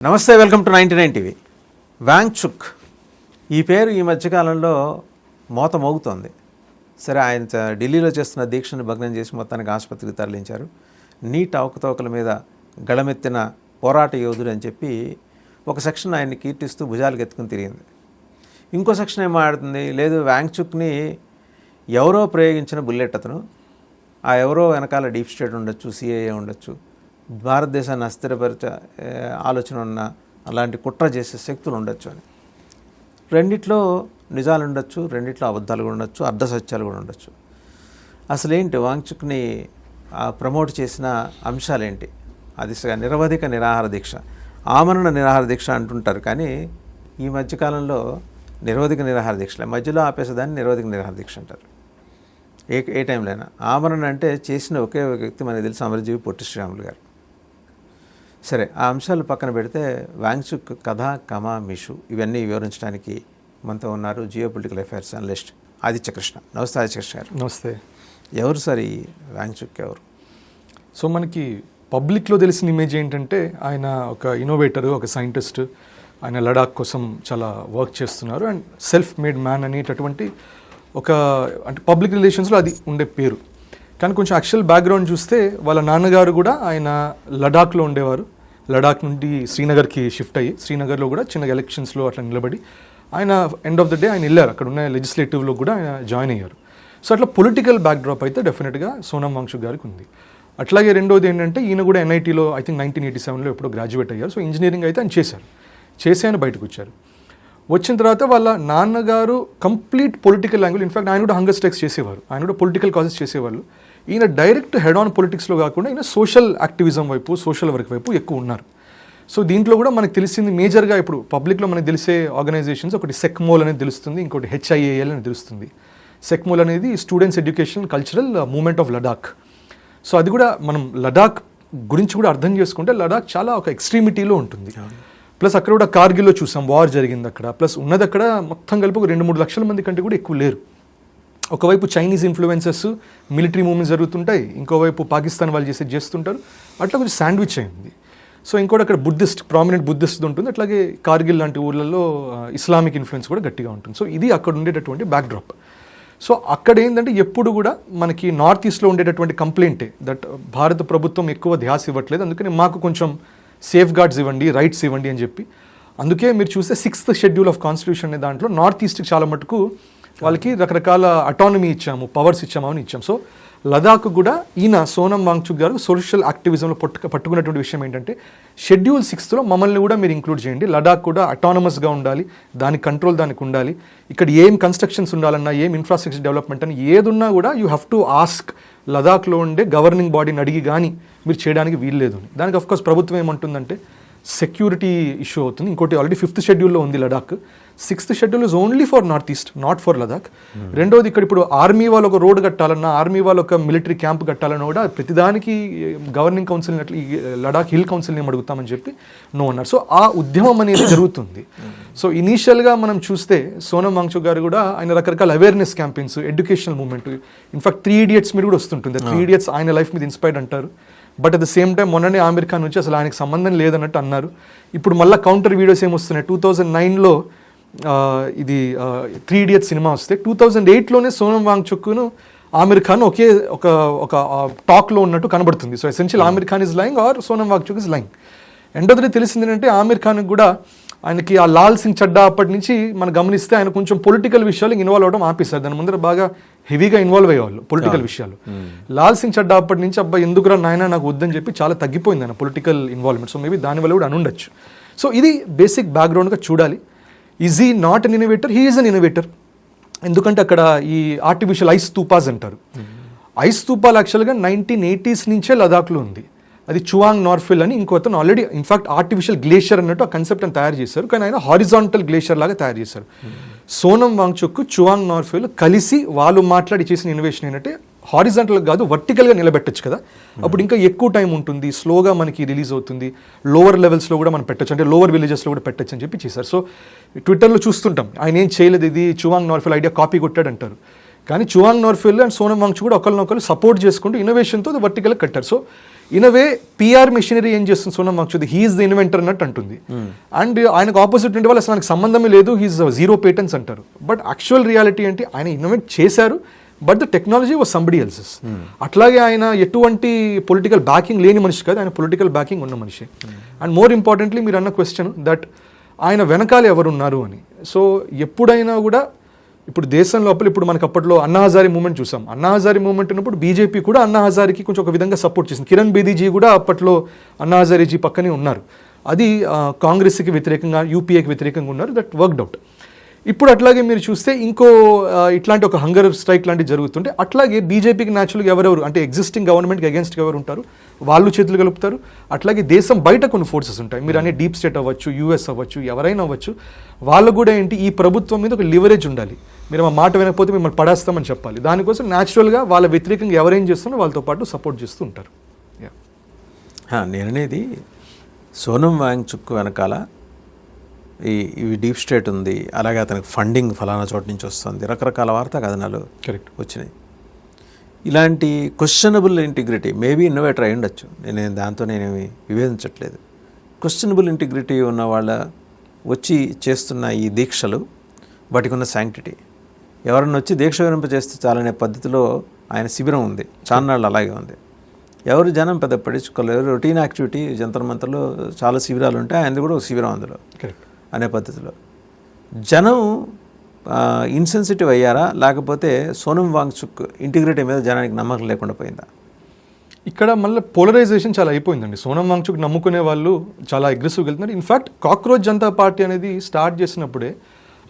నమస్తే, welcome to 99 TV. Wangchuk ఈ పేరు ఈ మధ్యకాలంలో మోత మోగుతోంది. సరే, ఆయన ఢిల్లీలో చేస్తున్న దీక్షను భగ్నం చేసి మొత్తానికి ఆసుపత్రికి తరలించారు. నీట్ అవకతవకల మీద గళమెత్తిన పోరాట యోధుడు అని చెప్పి ఒక సెక్షన్ ఆయన్ని కీర్తిస్తూ భుజాలకు ఎత్తుకుని తిరిగింది. ఇంకో సెక్షన్ ఏం మాట్లాడుతుంది, లేదు వాంగ్చుక్ని ఎవరో ప్రయోగించిన బుల్లెట్ అతను, ఆ ఎవరో వెనకాల డీప్ స్టేట్ ఉండొచ్చు, సిఐఏ ఉండొచ్చు, భారతదేశాన్ని అస్థిరపరిచే ఆలోచన ఉన్న అలాంటి కుట్ర చేసే శక్తులు ఉండొచ్చు అని. రెండిట్లో నిజాలు ఉండొచ్చు, రెండిట్లో అబద్ధాలు కూడా ఉండొచ్చు, అర్ధసత్యాలు కూడా ఉండొచ్చు. అసలేంటి వాంగ్చుక్ని ప్రమోట్ చేసిన అంశాలేంటి? అది నిరవధిక నిరాహార దీక్ష, ఆమరణ నిరాహార దీక్ష అంటుంటారు, కానీ ఈ మధ్యకాలంలో నిరవధిక నిరాహార దీక్షలే, మధ్యలో ఆపేసేదాన్ని నిరవధిక నిరాహార దీక్ష అంటారు. ఏ టైంలో అయినా ఆమరణ అంటే చేసిన ఒకే ఒక వ్యక్తి మనకు తెలిసి అమరజీవి పొట్టి శ్రీరాములు గారు. సరే, ఆ అంశాలు పక్కన పెడితే వాంగ్చుక్ కథ, కమా, మిషు ఇవన్నీ వివరించడానికి మనతో ఉన్నారు geo political affairs analyst Aditya Krishna. నమస్తే ఆదిత్య కృష్ణ గారు. నమస్తే. ఎవరు సార్ ఈ వాంగ్చుక్ ఎవరు? సో మనకి పబ్లిక్లో తెలిసిన ఇమేజ్ ఏంటంటే ఆయన ఒక ఇన్నోవేటరు, ఒక సైంటిస్ట్, ఆయన లడాక్ కోసం చాలా వర్క్ చేస్తున్నారు అండ్ సెల్ఫ్ మేడ్ మ్యాన్ అనేటటువంటి ఒక అంటే పబ్లిక్ రిలేషన్స్లో అది ఉండే పేరు. కానీ కొంచెం యాక్చువల్ బ్యాక్గ్రౌండ్ చూస్తే వాళ్ళ నాన్నగారు కూడా ఆయన లడాక్లో ఉండేవారు. లడాక్ నుండి శ్రీనగర్కి షిఫ్ట్ అయ్యి శ్రీనగర్లో కూడా చిన్న ఎలక్షన్స్లో అట్లా నిలబడి ఆయన ఎండ్ ఆఫ్ ద డే ఆయన వెళ్ళారు, అక్కడ ఉన్న లెజిస్లేటివ్లో కూడా ఆయన జాయిన్ అయ్యారు. సో అట్లా పొలిటికల్ బ్యాక్డ్రాప్ అయితే డెఫినెట్గా సోనం వాంగ్చుక్ గారికి ఉంది. అట్లాగే రెండోది ఏంటంటే ఈయన కూడా ఎన్ఐటీలో ఐ థింక్ 1987లో ఎప్పుడో గ్రాడ్యుయేట్ అయ్యారు. సో ఇంజనీరింగ్ అయితే ఆయన చేసి ఆయన బయటకు వచ్చారు. వచ్చిన తర్వాత వాళ్ళ నాన్నగారు కంప్లీట్ పొలిటికల్ యాంగిల్, ఇన్ఫాక్ట్ ఆయన కూడా హంగర్ స్ట్రైక్స్ చేసేవారు, ఆయన కూడా పొలిటికల్ కాజెస్ చేసేవాళ్ళు. ఈయన డైరెక్ట్ హెడ్ ఆన్ పొలిటిక్స్లో కాకుండా ఈయన సోషల్ యాక్టివిజం వైపు, సోషల్ వర్క్ వైపు ఎక్కువ ఉన్నారు. సో దీంట్లో కూడా మనకు తెలిసింది మేజర్గా ఇప్పుడు పబ్లిక్లో మనకు తెలిసే ఆర్గనైజేషన్స్ ఒకటి సెక్మోల్ అనేది తెలుస్తుంది, ఇంకోటి HIAL అని తెలుస్తుంది. సెక్మోల్ అనేది students education cultural movement of Ladakh. So అది కూడా మనం లడాక్ గురించి కూడా అర్థం చేసుకుంటే లడాక్ చాలా ఒక ఎక్స్ట్రీమిటీలో ఉంటుంది. ప్లస్ అక్కడ కూడా కార్గిల్లో చూసాం, వార్ జరిగింది అక్కడ. ప్లస్ ఉన్నది అక్కడ మొత్తం కలిపి ఒక 2-3 లక్షల మంది కంటే కూడా ఎక్కువ లేరు. ఒకవైపు చైనీస్ ఇన్ఫ్లుయెన్సెస్, మిలిటరీ మూవ్మెంట్స్ జరుగుతుంటాయి, ఇంకోవైపు పాకిస్తాన్ వాళ్ళు చేస్తుంటారు. అట్లా కొంచెం శాండ్విచ్ అయింది. సో ఇంకోటి అక్కడ ప్రామినెంట్ బుద్ధిస్ట్ ఉంటుంది. అట్లాగే కార్గిల్ లాంటి ఊళ్ళల్లో ఇస్లామిక్ ఇన్ఫ్లుయెన్స్ కూడా గట్టిగా ఉంటుంది. సో ఇది అక్కడ ఉండేటటువంటి బ్యాక్డ్రాప్. సో అక్కడ ఏంటంటే ఎప్పుడు కూడా మనకి నార్త్ ఈస్ట్లో ఉండేటటువంటి కంప్లైంటే దట్ భారత ప్రభుత్వం ఎక్కువ ధ్యాస ఇవ్వట్లేదు, అందుకని మాకు కొంచెం సేఫ్ గార్డ్స్ ఇవ్వండి, రైట్స్ ఇవ్వండి అని చెప్పి. అందుకే మీరు చూస్తే 6th షెడ్యూల్ ఆఫ్ కాన్స్టిట్యూషన్ అనే దాంట్లో నార్త్ ఈస్ట్కి చాలా మటుకు వాళ్ళకి రకరకాల అటానమీ ఇచ్చాము, పవర్స్ ఇచ్చామని ఇచ్చాము. సో లదాఖ్ కూడా ఈయన సోనం వాంగ్చుక్ గారు సోషల్ యాక్టివిజంలో పట్టుకున్నటువంటి విషయం ఏంటంటే షెడ్యూల్ 6లో మమ్మల్ని కూడా మీరు ఇంక్లూడ్ చేయండి, లడాక్ కూడా అటానమస్గా ఉండాలి, దాని కంట్రోల్ దానికి ఉండాలి, ఇక్కడ ఏం కన్స్ట్రక్షన్స్ ఉండాలన్నా, ఏం ఇన్ఫ్రాస్ట్రక్చర్ డెవలప్మెంట్ అని ఏదున్నా కూడా యూ హ్యావ్ టు ఆస్క్ లదాఖ్లో ఉండే గవర్నింగ్ బాడీని అడిగి కానీ మీరు చేయడానికి వీల్లేదు అని. దానికి అఫ్కోర్స్ ప్రభుత్వం ఏమంటుందంటే సెక్యూరిటీ ఇష్యూ అవుతుంది. ఇంకోటి ఆల్రెడీ 5th షెడ్యూల్లో ఉంది Ladakh, 6th schedule is only for north east, not for Ladakh. రెండోది ఇక్కడ ఇప్పుడు ఆర్మీ వాళ్ళు ఒక రోడ్ కట్టాలన్నా, ఆర్మీ వాళ్ళు ఒక మిలిటరీ క్యాంప్ కట్టాలన్నా కూడా ప్రతిదానికి గవర్నింగ్ కౌన్సిల్ని అట్లా ఈ లడాక్ హిల్ కౌన్సిల్ని అడుగుతామని చెప్పి నో అన్నారు. సో ఆ ఉద్యమం అనేది జరుగుతుంది. సో ఇనీషియల్గా మనం చూస్తే సోనం వాంగ్చుక్ గారు కూడా ఆయన రకరకాల awareness campaigns, educational movement, in fact 3 Idiots మీద కూడా వస్తుంటుంది. 3 Idiots ఆయన లైఫ్ మీద ఇన్స్పైర్డ్ అంటారు. But at the same time మొన్ననే ఆమిర్ ఖాన్ వచ్చి అసలు ఆయనకి సంబంధం లేదన్నట్టు అన్నారు. ఇప్పుడు మళ్ళీ కౌంటర్ వీడియోస్ ఏమొస్తున్నాయి, 2009లో ఇది 3 Idiots సినిమా వస్తే 2008లోనే సోనం వాంగ్చుక్ను ఆమిర్ ఖాన్ ఒక టాక్లో ఉన్నట్టు కనబడుతుంది. So essential Aamir Khan is lying or Sonam Wangchuk is lying. End of the day తెలిసింది ఏంటంటే ఆమిర్ ఖాన్కి కూడా ఆయనకి ఆ లాల్ సింగ్ చడ్డా అప్పటి నుంచి మనం గమనిస్తే ఆయన కొంచెం పొలిటికల్ విషయాలు ఇన్వాల్వ్ అవ్వడం ఆపేశారు. దాని ముందర బాగా హెవీగా ఇన్వాల్వ్ అయ్యేవాళ్ళు పొలిటికల్ విషయాలు. లాల్ సింగ్ చడ్డా అప్పటి నుంచి అబ్బా ఎందుకురా నాయన నాకు వద్దని చెప్పి చాలా తగ్గిపోయింది ఆయన పొలిటికల్ ఇన్వాల్వ్మెంట్. సో మేబీ దానివల్ల కూడా అనుండొచ్చు. సో ఇది బేసిక్ బ్యాక్గ్రౌండ్గా చూడాలి. Is he not an innovator? He is an innovator. ఎందుకంటే అక్కడ ఈ ఆర్టిఫిషియల్ ఐస్ స్తూపాస్ అంటారు. ఐస్ స్తూపాలు యాక్చువల్గా 1980s నుంచే లదాఖ్లో ఉంది. అది చువాంగ్ నార్ఫిల్ అని ఇంకొకతను ఆల్రెడీ ఇన్ఫాక్ట్ ఆర్టిఫిషియల్ గ్లేషియర్ అన్నట్టు ఆ కన్సెప్ట్ అని తయారు చేశారు, కానీ ఆయన హారిజాంటల్ గ్లేషియర్ లాగా తయారు చేశారు. సోనం వాంగ్చుక్, చువాంగ్ నార్ఫిల్ కలిసి వాళ్ళు మాట్లాడి చేసిన ఇన్నోవేషన్ ఏంటంటే హారిజాంటల్ కాదు, వర్టికల్గా నిలబెట్టచ్చు కదా, అప్పుడు ఇంకా ఎక్కువ టైం ఉంటుంది, స్లోగా మనకి రిలీజ్ అవుతుంది, లోవర్ లెవెల్స్లో కూడా మనం పెట్టచ్చు, అంటే లోవర్ విలేజెస్లో కూడా పెట్టచ్చు అని చెప్పి చేశారు. సో ట్విట్టర్లో చూస్తుంటాం ఆయన ఏం చేయలేదు, ఇది చువాంగ్ నార్ఫిల్ ఐడియా కాపీ కొట్టాడు అంటారు, కానీ చువాంగ్ నార్ఫిల్ అండ్ సోనం వాంగ్చుక్ కూడా ఒకరినొకరు సపోర్ట్ చేసుకుంటూ ఇన్నోవేషన్తో వర్టికల్గా కట్టారు. So in a way PR machinery ఏం చేస్తుంది Sonam Wangchuk, he's the inventor అన్నట్టు అంటుంది. అండ్ ఆయనకు ఆపోజిట్ ఉండే వాళ్ళు అసలు ఆయనకు సంబంధమే లేదు, హీఈస్ జీరో పేటెంట్స్ అంటారు. బట్ యాక్చువల్ రియాలిటీ ఏంటి, ఆయన ఇన్వెంట్ చేశారు, but the technology was somebody else's. అట్లాగే ఆయన ఎటువంటి పొలిటికల్ బ్యాకింగ్ లేని మనిషి కాదు, ఆయన పొలిటికల్ బ్యాకింగ్ ఉన్న మనిషి. అండ్ మోర్ ఇంపార్టెంట్లీ మీరు అన్న క్వశ్చన్ దట్ ఆయన వెనకాల ఎవరున్నారు అని. సో ఎప్పుడైనా కూడా ఇప్పుడు దేశం లోపల ఇప్పుడు మనకు అప్పట్లో అన్నా హజారీ మూవ్మెంట్ చూసాం. అన్నా హజారీ మూవ్మెంట్ ఉన్నప్పుడు బీజేపీ కూడా అన్నా హజారీకి కొంచెం ఒక విధంగా సపోర్ట్ చేసింది. కిరణ్ బేదీజీ కూడా అప్పట్లో అన్నా హజారీజీ పక్కనే ఉన్నారు. అది కాంగ్రెస్కి వ్యతిరేకంగా, యూపీఏకి వ్యతిరేకంగా ఉన్నారు. That worked out. ఇప్పుడు అట్లాగే మీరు చూస్తే ఇంకో ఇట్లాంటి ఒక హంగర్ స్ట్రైక్ లాంటివి జరుగుతుంటే అట్లాగే బీజేపీకి న్యాచురల్గా ఎవరెవరు అంటే ఎగ్జిస్టింగ్ గవర్నమెంట్కి అగేన్స్ట్గా ఎవరు ఉంటారు, వాళ్ళు చేతులు కలుపుతారు. అట్లాగే దేశం బయట కొన్ని ఫోర్సెస్ ఉంటాయి, మీరు అనే డీప్ స్టేట్ అవ్వచ్చు, యూఎస్ అవ్వచ్చు, ఎవరైనా అవ్వచ్చు. వాళ్ళు కూడా ఏంటి, ఈ ప్రభుత్వం మీద ఒక లివరేజ్ ఉండాలి, మీరు మా మాట వినకపోతే మిమ్మల్ని పడేస్తామని చెప్పాలి. దానికోసం న్యాచురల్గా వాళ్ళ వ్యతిరేకంగా ఎవరేం చేస్తున్నారో వాళ్ళతో పాటు సపోర్ట్ చేస్తూ ఉంటారు. నేననేది సోనం వాంగ్చుక్ వెనకాల ఇవి డీప్ స్టేట్ ఉంది, అలాగే అతనికి ఫండింగ్ ఫలానా చోట నుంచి వస్తుంది, రకరకాల వార్తా కథనాలు కరెక్ట్ వచ్చినాయి. ఇలాంటి క్వశ్చనబుల్ ఇంటిగ్రిటీ, మేబీ ఇన్నోవేటర్ అయి ఉండొచ్చు, దాంతో నేనేమి వివేదించట్లేదు. క్వశ్చనబుల్ ఇంటిగ్రిటీ ఉన్న వాళ్ళ వచ్చి చేస్తున్న ఈ దీక్షలు, వాటికి ఉన్న శాంక్టిటీ, ఎవరన్నా వచ్చి దీక్ష విరింపజేస్తే చాలనే పద్ధతిలో ఆయన శిబిరం ఉంది, చాన్నాళ్ళు అలాగే ఉంది. ఎవరు జనం పెద్ద పడించుకోలేరు, రొటీన్ యాక్టివిటీ. జంతర్ మంతర్లో చాలా శిబిరాలు ఉంటాయి, ఆయనది కూడా ఒక శిబిరం అందులో అనే పద్ధతిలో. జనం ఇన్సెన్సిటివ్ అయ్యారా, లేకపోతే సోనం వాంగ్చుక్ ఇంటిగ్రిటీ మీద జనానికి నమ్మకం లేకుండా పోయిందా? ఇక్కడ మళ్ళీ పోలరైజేషన్ చాలా అయిపోయిందండి. సోనం వాంగ్చుక్ నమ్ముకునే వాళ్ళు చాలా అగ్రెసివ్గా వెళ్తున్నారు. ఇన్ఫ్యాక్ట్ కాక్రోచ్ జనతా పార్టీ అనేది స్టార్ట్ చేసినప్పుడే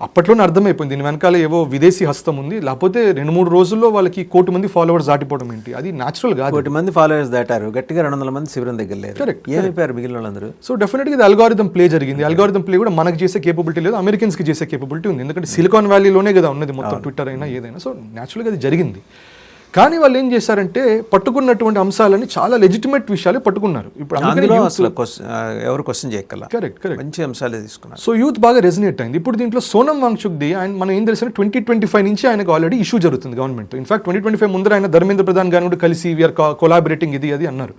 అప్పట్లోనే అర్థమైపోయింది దీని వెనకాల ఏవో విదేశీ హస్తం ఉంది, లేకపోతే 2-3 రోజుల్లో వాళ్ళకి 1 కోటి మంది ఫాలోవర్స్ దాటిపోవడం ఏంటి, అది న్యాచురల్ కాదు. 1 కోటి మంది ఫాలోవర్స్ దాటారు, గట్టిగా 200 మంది శిబిరం దగ్గర లేదు. కరెక్ట్, ఏమైపోయారు మిగిలిన వాళ్ళందరూ? సో డెఫినెట్గా ఇది అల్గారిథం ప్లే జరిగింది. అల్గారిథం ప్లే కూడా మనకు చేసే కేపబిలిటీ లేదు, అమెరికన్స్కి చేసే కేపబిలిటీ ఉంది. ఎందుకంటే సిలికాన్ వ్యాలీలోనే కదా ఉన్నది మొత్తం, ట్విట్టర్ అయినా ఏదైనా. సో న్యాచురల్గా అది జరిగింది. కానీ వాళ్ళు ఏం చేశారంటే పట్టుకున్నటువంటి అంశాలని చాలా లెజిటిమేట్ విషయాలే పట్టుకున్నారు. ఇప్పుడు అసలు ఎవరు క్వశ్చన్ చేయగల కరెక్ట్ మంచి అంశాలే తీసుకున్నారు. సో యూత్ బాగా రెజనేట్ అయింది. ఇప్పుడు దీంట్లో సోనం వాంగ్చుక్ది ఆయన మనం ఏం తెలిసిన 2025 నుంచి ఆయనకు ఆల్రెడీ ఇష్యూ జరుగుతుంది గవర్నమెంట్. ఇన్ఫాక్ట్ 2025 ముందర ఆయన ధర్మేంద్ర ప్రధాన్ గారిని కూడా కలిసి వీఆర్ కొలాబరేటింగ్ ఇది అది అన్నారు.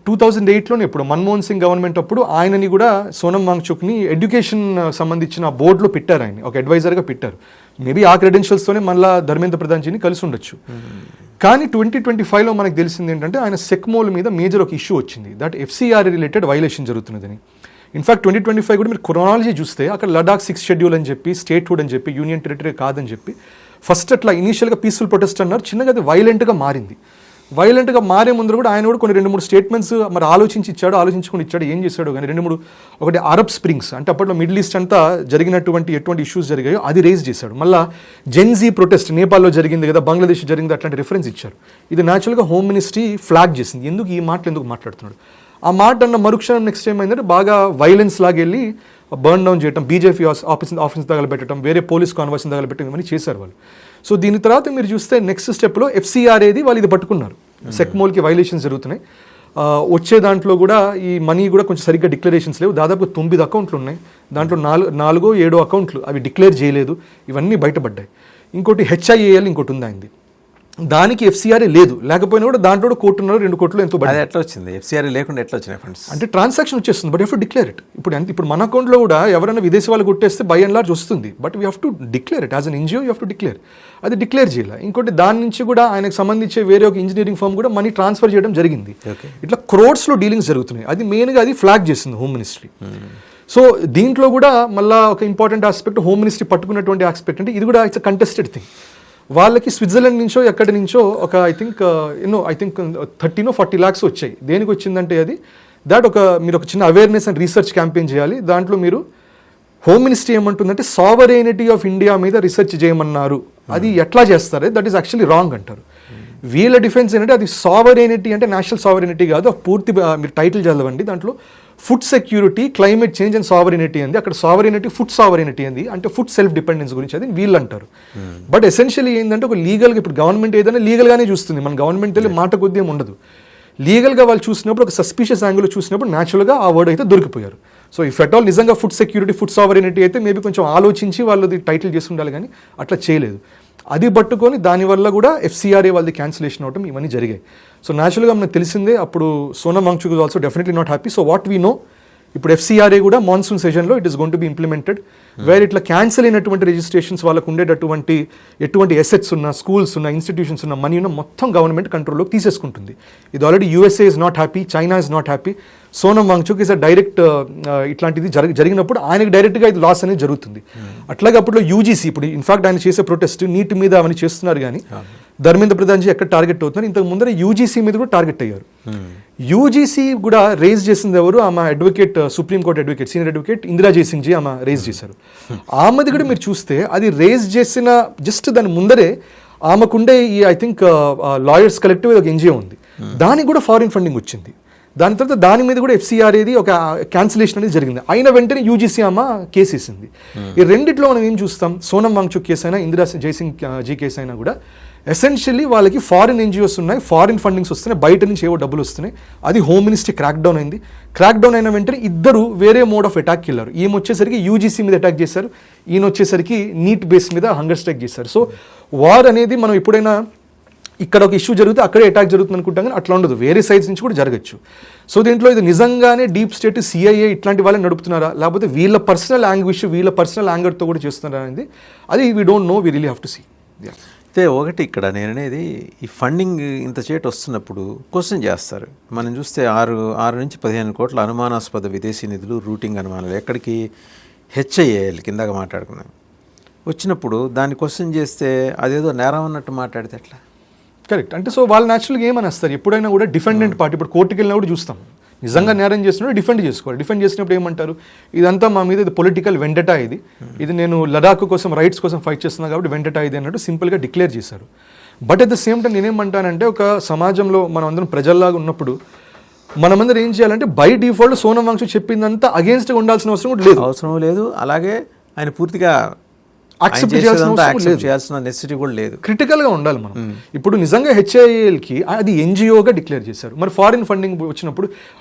2008లోనే ఇప్పుడు మన్మోహన్ సింగ్ గవర్నమెంట్ అప్పుడు ఆయనని కూడా సోనం వాంగ్చుక్ని ఎడ్యుకేషన్ సంబంధించిన బోర్డులో పెట్టారు, ఆయన ఒక అడ్వైజర్గా పెట్టారు. మేబీ ఆ క్రెడెన్షియల్స్తోనే మళ్ళీ ధర్మేంద్ర ప్రధాన్జీని కలిసి ఉండొచ్చు. కానీ 2025లో మనకు తెలిసింది ఏంటంటే ఆయన సెక్మోల్ మీద మేజర్ ఒక ఇష్యూ వచ్చింది, దట్ ఎఫ్సిఆర్ రిలేటెడ్ వైలేషన్ జరుగుతున్నదని. ఇన్ఫాక్ట్ 2025 కూడా మీరు క్రొనాలజీ చూస్తే అక్కడ లడాక్ 6th షెడ్యూల్ అని చెప్పి, స్టేట్హుడ్ అని చెప్పి, యూనియన్ టెరిటరీ కాదని చెప్పి ఫస్ట్ అట్లా ఇనీషియల్గా పీస్ఫుల్ ప్రొటెస్ట్ అన్నారు, చిన్నగా అది వైలెంట్గా మారింది. వైలెంట్గా మారే ముందు కూడా ఆయన కూడా కొన్ని 2-3 స్టేట్మెంట్స్ మరి ఆలోచించుకుని ఇచ్చాడు, ఏం చేశాడు కానీ 2-3. ఒకటి అరబ్ స్ప్రింగ్స్ అంటే అప్పట్లో మిడిల్ ఈస్ట్ అంతా జరిగినటువంటి ఎటువంటి ఇష్యూస్ జరిగాయో అది రేజ్ చేశాడు. మళ్ళీ జెన్జీ ప్రొటెస్ట్ నేపాల్లో జరిగింది కదా, బంగ్లాదేశ్ జరిగింది, అట్లాంటి రిఫరెన్స్ ఇచ్చారు. ఇది న్యాచురల్గా హోమ్ మినిస్ట్రీ ఫ్లాగ్ చేసింది, ఎందుకు ఈ మాటలు ఎందుకు మాట్లాడుతున్నాడు. ఆ మాట అన్న మరుక్షణం నెక్స్ట్ టైం ఏంటంటే బాగా వైలెన్స్ లాగా వెళ్ళి బర్న్ డౌన్ చేయడం, బీజేపీ ఆఫీస్ తగలబెట్టడం, వేరే పోలీస్ కాన్వాయ్స్ని తగలబెట్టడం, ఇవన్నీ చేశారు వాళ్ళు. సో దీని తర్వాత మీరు చూస్తే నెక్స్ట్ స్టెప్లో ఎఫ్సిఆర్ ఏది వాళ్ళు ఇది పట్టుకున్నారు, సెక్మోల్కి వైలేషన్స్ జరుగుతున్నాయి. వచ్చే దాంట్లో కూడా ఈ మనీ కూడా కొంచెం సరిగ్గా డిక్లరేషన్స్ లేవు, దాదాపు 9 అకౌంట్లు ఉన్నాయి, దాంట్లో 4-7 అకౌంట్లు అవి డిక్లేర్ చేయలేదు, ఇవన్నీ బయటపడ్డాయి. ఇంకోటి HIAL ఇంకోటి ఉంది ఆయనది, దానికి ఎఫ్సిఆర్ఏ లేదు, లేకపోయినా కూడా దాంట్లో 1 కోటి 2 కోట్లు ఎంతో అది ఎట్లా వచ్చింది? ఎఫ్సిఆర్ఏ లేకుండా ఎట్లా వచ్చినాయి ఫండ్స్? అంటే ట్రాన్సాక్షన్ వచ్చేస్తుంది, but you have to declare it. ఇప్పుడు మన అకౌంట్లో కూడా ఎవరైనా విదేశీ వాళ్ళు కొట్టేస్తే బై అండ్ లార్జ్ వస్తుంది, but we have to declare it as an NGO, you have to declare. అది డిక్లేర్ చేయాలి. ఇంకోటి దాని నుంచి కూడా ఆయనకు సంబంధించే వేరే ఒక ఇంజనీరింగ్ ఫర్మ్ కూడా మనీ ట్రాన్స్ఫర్ చేయడం జరిగింది. ఇట్లా క్రోడ్స్లో డీలింగ్స్ జరుగుతున్నాయి, అది మెయిన్గా అది ఫ్లాగ్ చేసింది హోమ్ మినిస్ట్రీ. సో దీంట్లో కూడా మళ్ళీ ఒక ఇంపార్టెంట్ ఆస్పెక్ట్ హోమ్ మినిస్ట్రీ పట్టుకున్నటువంటి ఆస్పెక్ట్ అంటే ఇది కూడా ఇట్స్ అ కంటెస్టెడ్ థింగ్. వాళ్ళకి స్విట్జర్లాండ్ నుంచో ఎక్కడి నుంచో ఒక ఐ థింక్ 30-40 lakhs వచ్చాయి. దేనికి వచ్చిందంటే అది మీరు ఒక చిన్న అవేర్నెస్ అండ్ రీసెర్చ్ క్యాంపెయిన్ చేయాలి. దాంట్లో మీరు హోమ్ మినిస్ట్రీ ఏమంటుందంటే సావరైనిటీ ఆఫ్ ఇండియా మీద రీసెర్చ్ చేయమన్నారు, అది ఎట్లా చేస్తారు, దట్ ఈస్ యాక్చువల్లీ రాంగ్ అంటారు. వీళ్ళ డిఫెన్స్ ఏంటంటే అది సావరైనిటీ అంటే నేషనల్ సావరైనిటీ కాదు, పూర్తి మీరు టైటిల్ చదవండి, దాంట్లో food security, climate change and sovereignty అంది. అక్కడ సావరైనిటీ ఫుడ్ సావరైనిటీ అంది, అంటే ఫుడ్ సెల్ఫ్ డిపెండెన్స్ గురించి అది వీళ్ళు అంటారు. బట్ ఎసెన్షియల్లీ ఏంటంటే ఒక లీగల్గా ఇప్పుడు గవర్నమెంట్ ఏదైనా లీగల్గానే చూస్తుంది, మన గవర్నమెంట్ వెళ్ళి మాట కొద్ది ఏమి ఉండదు. లీగల్గా వాళ్ళు చూసినప్పుడు ఒక సస్పిషియస్ యాంగిల్ చూసినప్పుడు న్యాచురల్గా ఆ వర్డ్ అయితే దొరికిపోయారు. సో ఇఫ్ ఎట్ ఆల్ నిజంగా ఫుడ్ సెక్యూరిటీ, ఫుడ్ సావరైనిటీ అయితే మేబీ కొంచెం ఆలోచించి వాళ్ళు టైటిల్ చేసి ఉండాలి, కానీ అట్లా చేయలేదు. అది పట్టుకొని దానివల్ల కూడా FCRA వాళ్ళది క్యాన్సిలేషన్ అవటం ఇవన్నీ జరిగాయి. సో న్యాచురల్గా మనకు తెలిసిందే అప్పుడు Sonam Wangchuk also definitely not happy. So what we know, ఇప్పుడు FCRA కూడా మాన్సూన్ సెషన్లో it is going to be implemented, where ఇట్లా క్యాన్సిల్ అయినటువంటి రిజిస్ట్రేషన్స్ వాళ్ళకు ఉండేటటువంటి ఎటువంటి ఎసెట్స్ ఉన్న, స్కూల్స్ ఉన్న, ఇన్స్టిట్యూషన్స్ ఉన్న, మనీ ఉన్న మొత్తం గవర్నమెంట్ కంట్రోల్లోకి తీసేసుకుంటుంది. ఇది already USA is not happy, China is not happy. Sonam Wangchuk is a direct ఇట్లాంటిది జరిగినప్పుడు ఆయనకి డైరెక్ట్గా ఇది లాస్ అనేది జరుగుతుంది. అట్లాగే అప్పుడు UGC, ఇప్పుడు ఇన్ఫాక్ట్ ఆయన చేసే ప్రొటెస్ట్ నీటి మీద అవన్నీ చేస్తున్నారు, కానీ ధర్మేంద్ర ప్రధాన్జీ ఎక్కడ టార్గెట్ అవుతున్నారు, ఇంతకు ముందర UGC మీద కూడా టార్గెట్ అయ్యారు. UGC కూడా రేజ్ చేసింది ఎవరు, ఆమె advocate, supreme court advocate, senior advocate Indira Jaising ji ఆమె రేజ్ చేశారు. ఆమెది కూడా మీరు చూస్తే అది రేజ్ చేసిన జస్ట్ దాని ముందరే ఆమెకుండే ఈ ఐ థింక్ లాయర్స్ కలెక్టివ్ ఒక NGO ఉంది, దానికి కూడా ఫారిన్ ఫండింగ్ వచ్చింది. దాని తర్వాత దాని మీద కూడా FCRAది ఒక క్యాన్సిలేషన్ అనేది జరిగింది. అయిన వెంటనే UGC ఆమె కేసు వేసింది. ఈ రెండిట్లో మనం ఏం చూస్తాం, సోనం వాంగ్చుక్ కేసు అయినా, ఇందిరా జైసింగ్ జీ కేసు అయినా కూడా ఎసెన్షియల్లీ వాళ్ళకి ఫారిన్ NGOs ఉన్నాయి, ఫారిన్ ఫండింగ్స్ వస్తున్నాయి, బయట నుంచి ఏవో డబ్బులు వస్తున్నాయి. అది హోమ్ మినిస్ట్రీ క్రాక్ డౌన్ అయింది. క్రాక్ డౌన్ అయిన వెంటనే ఇద్దరు వేరే మోడ్ ఆఫ్ అటాక్ వెళ్ళారు. ఈమె వచ్చేసరికి UGC మీద అటాక్ చేశారు, ఈయన వచ్చేసరికి నీట్ బేస్ మీద హంగర్ స్ట్రైక్ చేశారు. సో వార్ అనేది మనం ఎప్పుడైనా ఇక్కడ ఒక ఇష్యూ జరిగితే అక్కడే అటాక్ జరుగుతుంది అనుకుంటాం, కానీ అట్లా ఉండదు, వేరే సైడ్స్ నుంచి కూడా జరగచ్చు. సో దీంట్లో ఇది నిజంగానే డీప్ స్టేట్, CIA ఇట్లాంటి వాళ్ళని నడుపుతున్నారా, లేకపోతే వీళ్ళ పర్సనల్ యాంగ్విష్, వీళ్ళ పర్సనల్ యాంగర్తో కూడా చేస్తున్నారా అనేది అది we don't know, we really have to see. అయితే ఒకటి ఇక్కడ నేను అనేది, ఈ ఫండింగ్ ఇంత చేటు వస్తున్నప్పుడు క్వశ్చన్ చేస్తారు. మనం చూస్తే 6 నుంచి 15 కోట్ల అనుమానాస్పద విదేశీ నిధులు, రూటింగ్ అనుమానాలు ఎక్కడికి, HIAL కిందాక మాట్లాడుకున్నాం, వచ్చినప్పుడు దాన్ని క్వశ్చన్ చేస్తే అదేదో నేరం అన్నట్టు మాట్లాడితే ఎట్లా? కరెక్ట్. అంటే సో వాళ్ళు న్యాచురల్గా ఏమని వస్తారు, ఎప్పుడైనా కూడా డిఫెండెంట్ పార్టీ, ఇప్పుడు కోర్టుకి వెళ్ళినా కూడా చూస్తాం, నిజంగా నేరం చేస్తున్నప్పుడు డిఫెండ్ చేసుకోవాలి. డిఫెండ్ చేసినప్పుడు ఏమంటారు, ఇదంతా మా మీద ఇది పొలిటికల్ వెండటా, ఇది నేను లడాక్ కోసం, రైట్స్ కోసం ఫైట్ చేస్తున్నా కాబట్టి వెండటా ఇది అన్నట్టు సింపుల్గా డిక్లేర్ చేశారు. But at the same time నేనేమంటానంటే, ఒక సమాజంలో మనం అందరం ప్రజల్లాగా ఉన్నప్పుడు మనమందరం ఏం చేయాలంటే, బై డిఫాల్ట్ సోనం వాంగ్చుక్ చెప్పిందంతా అగేన్స్ట్గా ఉండాల్సిన అవసరం కూడా అవసరం లేదు. అలాగే ఆయన పూర్తిగా యాక్సెప్ట్ చేయాల్సిన నెసెసిటీ కూడా లేదు. క్రిటికల్గా ఉండాలి మనం. ఇప్పుడు నిజంగా HIALకి అది NGOగా డిక్లేర్ చేశారు, మరి ఫారిన్ ఫండింగ్ వచ్చినప్పుడు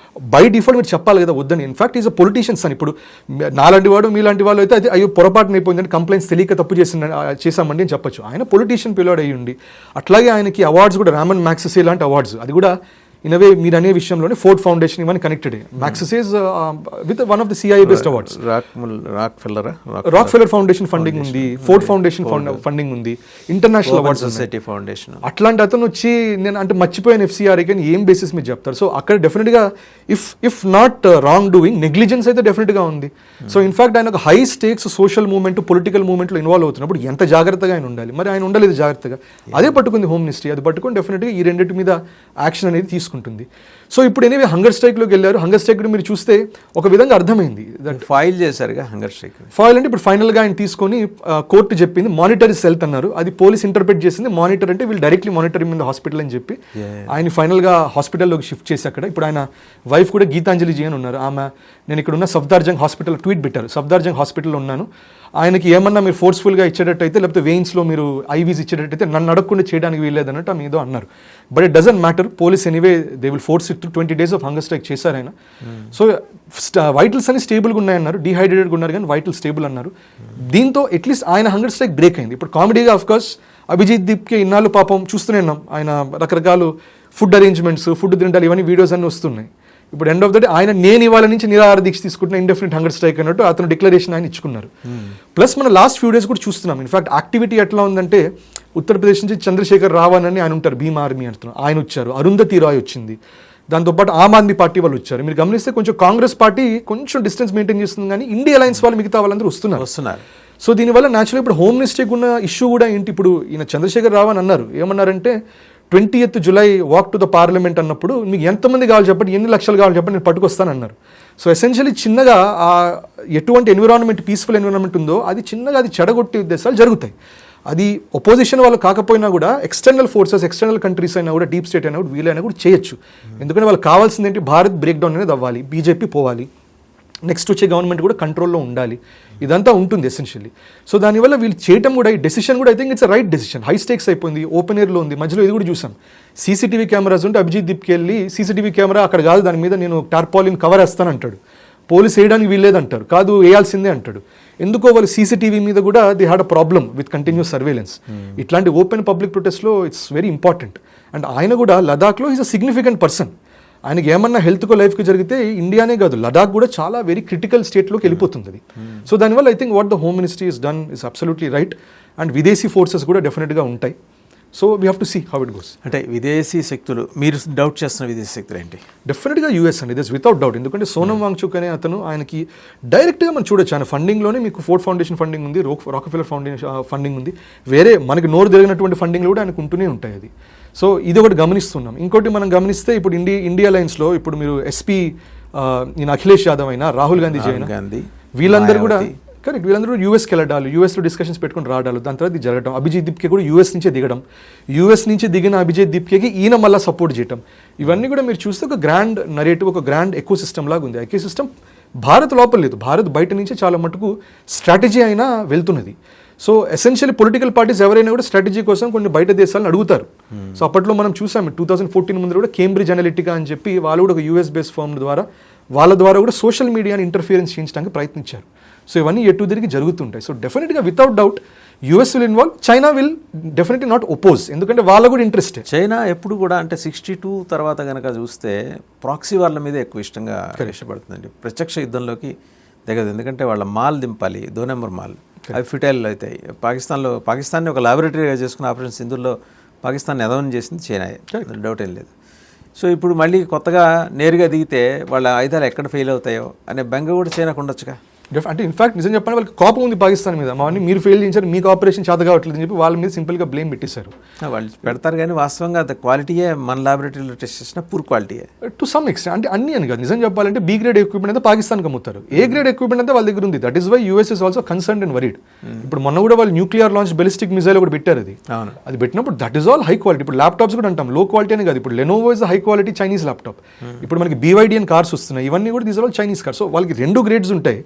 బై డిఫాల్ట్ మీరు చెప్పాలి కదా వద్దని. ఇన్ఫాక్ట్ ఈజ్ అ పొలిటీషియన్స్ అని, ఇప్పుడు నాలాంటి వాడు మీలాంటి వాళ్ళు అయితే అది అయ్యో పొరపాటున అయిపోయిందని, కంప్లైంట్స్ తెలియక తప్పు చేశామండి అని చెప్పొచ్చు. ఆయన పొలిటీషియన్ పిల్లవాడు అయ్యి ఉండి, అట్లాగే ఆయనకి అవార్డ్స్ కూడా, రామన్ మ్యాగ్సెసే లాంటి అవార్డ్స్, అది కూడా ఇనవే మీరు అనే విషయంలోనే ఫోర్డ్ ఫౌండేషన్ ఇవన్నీ connected. Magsaysays with one of the CIA best awards. Rockefeller foundation funding ఉంది, ఫోర్డ్ ఫౌండేషన్ ఫండింగ్ ఉంది, ఇంటర్నేషనల్ అవార్డ్స్ సొసైటీ ఫౌండేషన్. అట్లాంటి అతను వచ్చి నేను అంటే మర్చిపోయిన FCRA కానీ ఏం బేసిస్ మీద చెప్తారు. సో అక్కడ డెఫినెట్గా if not wrong doing, negligence అయితే డెఫినెట్గా ఉంది. సో ఇన్ఫాక్ట్ ఆయన ఒక high stakes social movement, political మూవ్మెంట్లో ఇన్వాల్వ్ అవుతున్నప్పుడు ఎంత జాగ్రత్తగా ఆయన ఉండాలి, మరి ఆయన ఉండలేదు జాగ్రత్తగా. అదే పట్టుకుంది హోమ్ మినిస్ట్రీ, అది పట్టుకొని డెఫినెట్గా ఈ రెండింటి మీద యాక్షన్ అనేది తీసుకుంటుంది. సో ఇప్పుడు ఎనీవే హంగర్ స్ట్రైక్లోకి వెళ్ళారు. హంగర్ స్ట్రైక్ మీరు చూస్తే ఒక విధంగా అర్థమైంది, ఫైల్ చేశారుగా హంగర్ స్ట్రైక్. ఫైల్ అంటే ఇప్పుడు ఫైనల్గా ఆయన తీసుకొని కోర్టు చెప్పింది మానిటర్ ఇస్ హెల్త్ అన్నారు, అది పోలీస్ ఇంటర్ప్రెట్ చేసింది మానిటర్ అంటే వీళ్ళు డైరెక్ట్లీ మానిటరింగ్ మీద హాస్పిటల్ అని చెప్పి ఆయన ఫైనల్గా హాస్పిటల్లోకి షిఫ్ట్ చేసి అక్కడ ఇప్పుడు ఆయన వైఫ్ కూడా గీతాంజలి జీ అని ఉన్నారు. ఆమె నేను ఇక్కడ ఉన్న సఫ్దార్జంగ్ హాస్పిటల్ ట్వీట్ పెట్టారు, సఫ్దార్జంగ్ హాస్పిటల్లో ఉన్నాను, ఆయనకి ఏమన్నా మీరు ఫోర్స్ఫుల్గా ఇచ్చేటట్టయితే లేకపోతే వెయిన్స్లో మీరు ఐవీస్ ఇచ్చేటట్టయితే నన్ను అడగకుండా చేయడానికి వీల్లేదన్నట్టు ఆమె ఏదో అన్నారు. But it doesn't matter, police anyway they will force it 20 days of hunger strike చేశారు ఆయన. సో వైటల్స్ అని స్టేబుల్గా ఉన్నాయన్నారు, డిహైడ్రేటెడ్గా ఉన్నారు కానీ వైటల్ స్టేబుల్ అన్నారు. దీంతో అట్లీస్ట్ ఆయన హంగర్ స్ట్రైక్ బ్రేక్ అయింది. ఇప్పుడు కామెడీగా ఆఫ్కోర్స్ అభిజిత్ దీప్కి ఇన్నాళ్ళు పాపం చూస్తూనే ఉన్నాం, ఆయన రకరకాల ఫుడ్ అరేంజ్మెంట్స్, ఫుడ్ తింటాలు ఇవన్నీ వీడియోస్ అన్నీ వస్తున్నాయి. ఇప్పుడు ఎండ్ ఆఫ్ ద డే ఆయన నేను ఇవాళ నుంచి నిరాహార దీక్ష తీసుకుంటున్న ఇండెఫినిట్ హంగర్ స్ట్రైక్ అన్నట్టు అతను డిక్లరేషన్ ఆయన ఇచ్చుకున్నారు. ప్లస్ మన లాస్ట్ ఫ్యూ డేస్ కూడా చూస్తున్నాం. ఇన్ఫాక్ట్ యాక్టివిటీ ఎట్లా ఉందంటే, ఉత్తరప్రదేశ్ నుంచి చంద్రశేఖర్ రావ్ అని ఆయన ఉంటారు, భీమ్ ఆర్మీ అంటున్నారు, ఆయన వచ్చారు, అరుంధతి రాయ్ వచ్చింది, దాంతోపాటు ఆమ్ ఆద్మీ పార్టీ వాళ్ళు వచ్చారు. మీరు గమనిస్తే కొంచెం కాంగ్రెస్ పార్టీ కొంచెం డిస్టెన్స్ మెయింటైన్ చేస్తుంది, కానీ ఇండియా అలయన్స్ వాళ్ళు మిగతా వాళ్ళందరూ వస్తున్నారు. సో దీనివల్ల న్యాచురల్గా ఇప్పుడు హోమ్ మినిస్ట్రీకి ఉన్న ఇష్యూ కూడా ఏంటి, ఇప్పుడు ఈయన చంద్రశేఖర్ రావ్ అని అన్నారు, ఏమన్నారంటే 20th July walk to the parliament అన్నప్పుడు మీకు ఎంతమంది కావాలి చెప్పండి, ఎన్ని లక్షలు కావాలి చెప్పండి, నేను పట్టుకొస్తానన్నారు. సో ఎసెన్షియలీ చిన్నగా ఎటువంటి ఎన్విరాన్మెంట్, పీస్ఫుల్ ఎన్విరాన్మెంట్ ఉందో అది చిన్నగా అది చెడగొట్టే ఉద్దేశాలు జరుగుతాయి. అది ఒపోజిషన్ వాళ్ళు కాకపోయినా కూడా ఎక్స్టర్నల్ ఫోర్సెస్, ఎక్స్టర్నల్ కంట్రీస్ అయినా కూడా, డీప్ స్టేట్ అయినా కూడా, వీలైనా కూడా చేయొచ్చు. ఎందుకంటే వాళ్ళకి కావాల్సింది ఏంటి, భారత్ బ్రేక్ డౌన్ అనేది అవ్వాలి, బీజేపీ పోవాలి, నెక్స్ట్ వచ్చే గవర్నమెంట్ కూడా కంట్రోల్లో ఉండాలి, ఇదంతా ఉంటుంది ఎసెన్షియల్లీ. సో దానివల్ల వీళ్ళు చేయటం కూడా, ఈ డెసిషన్ కూడా I think it's right decision. High స్టేక్స్ అయిపోయింది, ఓపెన్ ఎయిర్లో ఉంది, మధ్యలో ఇది కూడా చూసాం, CCTV కెమెరాస్ ఉంటే అభిజిత్ దీప్కి వెళ్ళి CCTV కెమెరా అక్కడ కాదు, దాని మీద నేను టార్పాలిన్ కవర్ వేస్తాను అంటాడు. పోలీస్ వేయడానికి వీల్లేదు అంటారు, కాదు వేయాల్సిందే అంటాడు. ఎందుకో వాళ్ళు సీసీటీవీ మీద కూడా they had a problem with continuous surveillance. ఇట్లాంటి ఓపెన్ పబ్లిక్ ప్రొటెస్ట్లో ఇట్స్ వెరీ ఇంపార్టెంట్. అండ్ ఆయన కూడా లదాఖ్లో ఈజ్ అ సిగ్నిఫికెంట్ పర్సన్. ఆయనకి ఏమన్నా హెల్త్కో లైఫ్కి జరిగితే ఇండియానే కాదు లదాఖ్ కూడా చాలా వెరీ క్రిటికల్ స్టేట్లోకి వెళ్ళిపోతుంది అది. సో దానివల్ల I think what the home ministry is done is absolutely right. And విదేశీ ఫోర్సెస్ కూడా డెఫినెట్గా ఉంటాయి. So we have to see how it goes. అంటే విదేశీ శక్తులు, మీరు డౌట్ చేస్తున్న విదేశీ శక్తులు ఏంటి? డెఫినెట్గా యూఎస్ అండి, దిస్ వితౌట్ డౌట్. ఎందుకంటే సోనం వాంగ్చుక్ అనే అతను, ఆయనకి డైరెక్ట్గా మనం చూడొచ్చు, ఆయన ఫండింగ్లోనే మీకు ఫోర్డ్ ఫౌండేషన్ ఫండింగ్ ఉంది, రాక్ఫెల్లర్ ఫౌండేషన్ ఫండింగ్ ఉంది, వేరే మనకి నోరు జరిగినటువంటి ఫండింగ్లు కూడా ఆయనకు ఉంటూనే ఉంటాయి అది. సో ఇది ఒకటి గమనిస్తున్నాం. ఇంకోటి మనం గమనిస్తే ఇప్పుడు ఇండియా లైన్స్లో ఇప్పుడు మీరు ఎస్పీ ఈయన అఖిలేష్ యాదవ్ అయినా, రాహుల్ గాంధీ అయినా, వీళ్ళందరూ కూడా కరెక్ట్, వీళ్ళందరూ యూఎస్కి వెళ్ళడాలు, యూఎస్లో డిస్కషన్స్ పెట్టుకుని రావడాలు, దాని తర్వాత ఇది జరగడం. అభిజిత్ దీప్కే కూడా యూఎస్ నుంచే దిగడం, యూఎస్ నుంచి దిగిన అభిజిత్ దీప్కేకి ఈయన మళ్ళీ సపోర్ట్ చేయడం, ఇవన్నీ కూడా మీరు చూస్తే ఒక గ్రాండ్ నరేటివ్, ఒక గ్రాండ్ ఎకో సిస్టమ్ లాగా ఉంది. ఎకో సిస్టమ్ భారత్ లోపల లేదు, భారత్ బయట నుంచే చాలా మటుకు స్ట్రాటజీ అయినా వెళ్తున్నది. సో ఎసెన్షియల్లీ పొలిటికల్ పార్టీస్ ఎవరైనా కూడా స్ట్రాటజీ కోసం కొన్ని బయట దేశాలను అడుగుతారు. సో అప్పట్లో మనం చూసాము 2014 ముందు కూడా కేంబ్రిడ్జ్ అనలిటికా అని చెప్పి వాళ్ళు కూడా ఒక యూఎస్ బేస్డ్ ఫర్మ్ ద్వారా వాళ్ళ ద్వారా కూడా సోషల్ మీడియాని ఇంటర్ఫియరెన్స్ చేయించడానికి ప్రయత్నించారు. సో ఇవన్నీ ఎటు తిరిగి జరుగుతుంటాయి. సో డెఫినెట్గా without doubt US will involve, China will definitely not oppose, ఎందుకంటే వాళ్ళ కూడా ఇంట్రెస్ట్. చైనా ఎప్పుడు కూడా అంటే 62 తర్వాత కనుక చూస్తే ప్రాక్సీ వాళ్ళ మీద ఎక్కువ ఇష్టంగా ఇష్టపడుతుందండి. ప్రత్యక్ష యుద్ధంలోకి దిగదు, ఎందుకంటే వాళ్ళ మాల్ దింపాలి, 2 నెంబర్ మాల్, అవి ఫిటైల్ అవుతాయి. పాకిస్తాన్ని ఒక లాబొరేటరీగా చేసుకున్న ఆపరేషన్ సింధూర్లో పాకిస్తాన్ ఎదవని చేసింది చైనాయే, డౌట్ ఏం లేదు. సో ఇప్పుడు మళ్ళీ కొత్తగా నేరుగా దిగితే వాళ్ళ ఆయుధాలు ఎక్కడ ఫెయిల్ అవుతాయో అనే బెంగ కూడా చైనాకు ఉండొచ్చుగా. అంటే ఇన్ఫాక్ట్ నిజం చెప్పండి, వాళ్ళకి కోపం ఉంది పాకిస్తాన్ మీద, మామూలు మీరు ఫెయిల్ చేయించారు, మీకు ఆపరేషన్ చేత కావట్లేదు అని చెప్పి వాళ్ళ మీద సింపుల్గా బ్లేమ్ పెట్టేశారు. వాళ్ళు పెడతారు కానీ వాస్తవంగా అది క్వాలిటీయే మన లాబొరేటరీలో టెస్ట్ చేసిన పూర్ క్వాలిటీయే టు సమ్ ఎక్స్టెంట్. అంటే అన్ని అని కాదు, నిజం చెప్పాలంటే బి గ్రేడ్ ఎక్విప్మెంట్ అయితే పాకిస్తాన్కి అమ్ముతారు, ఏ గ్రేడ్ ఎక్విప్మెంట్ అయితే వాళ్ళ దగ్గర ఉంది. That is why US is also concerned and worried. ఇప్పుడు మొన్న కూడా వాళ్ళు న్యూక్లియర్ లాంచ్ బెలిస్టిక్ మిసైల్ కూడా పెట్టారు, అది పెట్టినప్పుడు that is all high quality. ఇప్పుడు ల్యాప్టాప్స్ కూడా అంటాం లో క్వాలిటీ అని కాదు, ఇప్పుడు Lenovo is high quality Chinese laptop. ఇప్పుడు మనకి BYD అని కార్స్ వస్తున్నాయి, ఇవన్నీ కూడా these are all Chinese cars. So వాళ్ళకి 2 గ్రేడ్స్ ఉంటాయి.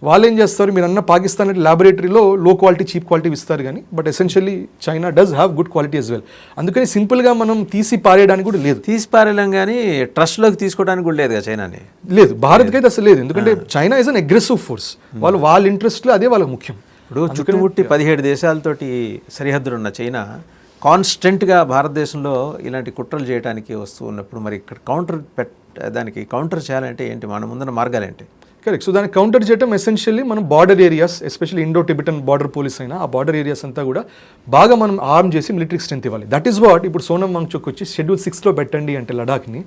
వాళ్ళు ఏం చేస్తారు, మీరు అన్న పాకిస్తాన్ ల్యాబొరేటరీలో లో క్వాలిటీ చీప్ క్వాలిటీ ఇస్తారు కానీ, but essentially China does have good quality as well. అందుకని సింపుల్గా మనం తీసి పారేయడానికి కూడా లేదు, తీసి పారేయలేం కానీ ట్రస్ట్లోకి తీసుకోవడానికి కూడా లేదు కదా చైనాని. లేదు, భారత్కి అయితే అసలు లేదు, ఎందుకంటే China is an aggressive force. వాళ్ళ ఇంట్రెస్ట్లో అదే వాళ్ళకి ముఖ్యం. ఇప్పుడు చుట్టుముట్టి 17 దేశాలతోటి సరిహద్దులు ఉన్న చైనా కాన్స్టెంట్గా భారతదేశంలో ఇలాంటి కుట్రలు చేయడానికి వస్తూ ఉన్నప్పుడు మరి ఇక్కడ దానికి కౌంటర్ చేయాలంటే ఏంటి, మన ముందున్న మార్గాలు ఏంటి? కరెక్ట్. సో దాన్ని కౌంటర్ చేయడం ఎసెన్షియల్లీ మనం border areas, especially Indo Tibetan border police అయినా ఆ బార్డర్ ఏరియాస్ అంతా కూడా బాగా మనం ఆర్మ్ చేసి మిలిటరీ స్ట్రెంత్ ఇవ్వాలి. దట్ ఈస్ వాట్ ఇప్పుడు సోనం వాంగ్చుక్ వచ్చి షెడ్యూల్ 6లో పెట్టండి అంటే లడాఖ్ని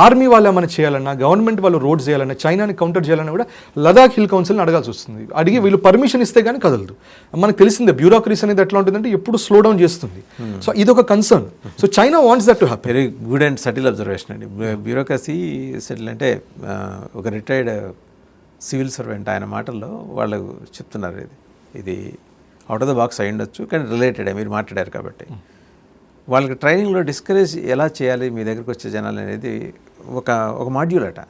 ఆర్మీ వాళ్ళు ఏమైనా చేయాలన్నా, గవర్నమెంట్ వాళ్ళు రోడ్ చేయాలన్నా, చైనాని కౌంటర్ చేయాలన్నా కూడా లదాఖ్ హిల్ కౌన్సిల్ని అడగాల్సి వస్తుంది. అడిగి వీళ్ళు పర్మిషన్ ఇస్తే కానీ కదలదు. మనకు తెలిసిందే బ్యూరోక్రసీ అనేది ఎట్లా ఉంటుందంటే ఎప్పుడు స్లో డౌన్ చేస్తుంది. సో ఇది ఒక concern. So China wants that to happy. Very good and subtle observation అండి. బ్యూరోక్రసీ సెటిల్ అంటే ఒక రిటైర్డ్ సివిల్ సర్వెంట్ ఆయన మాటల్లో వాళ్ళు చెప్తున్నారు, ఇది అవుట్ ఆఫ్ ద బాక్స్ అయి ఉండొచ్చు కానీ రిలేటెడ్ మీరు మాట్లాడారు కాబట్టి. వాళ్ళకి ట్రైనింగ్లో డిస్కరేజ్ ఎలా చేయాలి మీ దగ్గరికి వచ్చే జనాలు అనేది ఒక మాడ్యూల్ అట.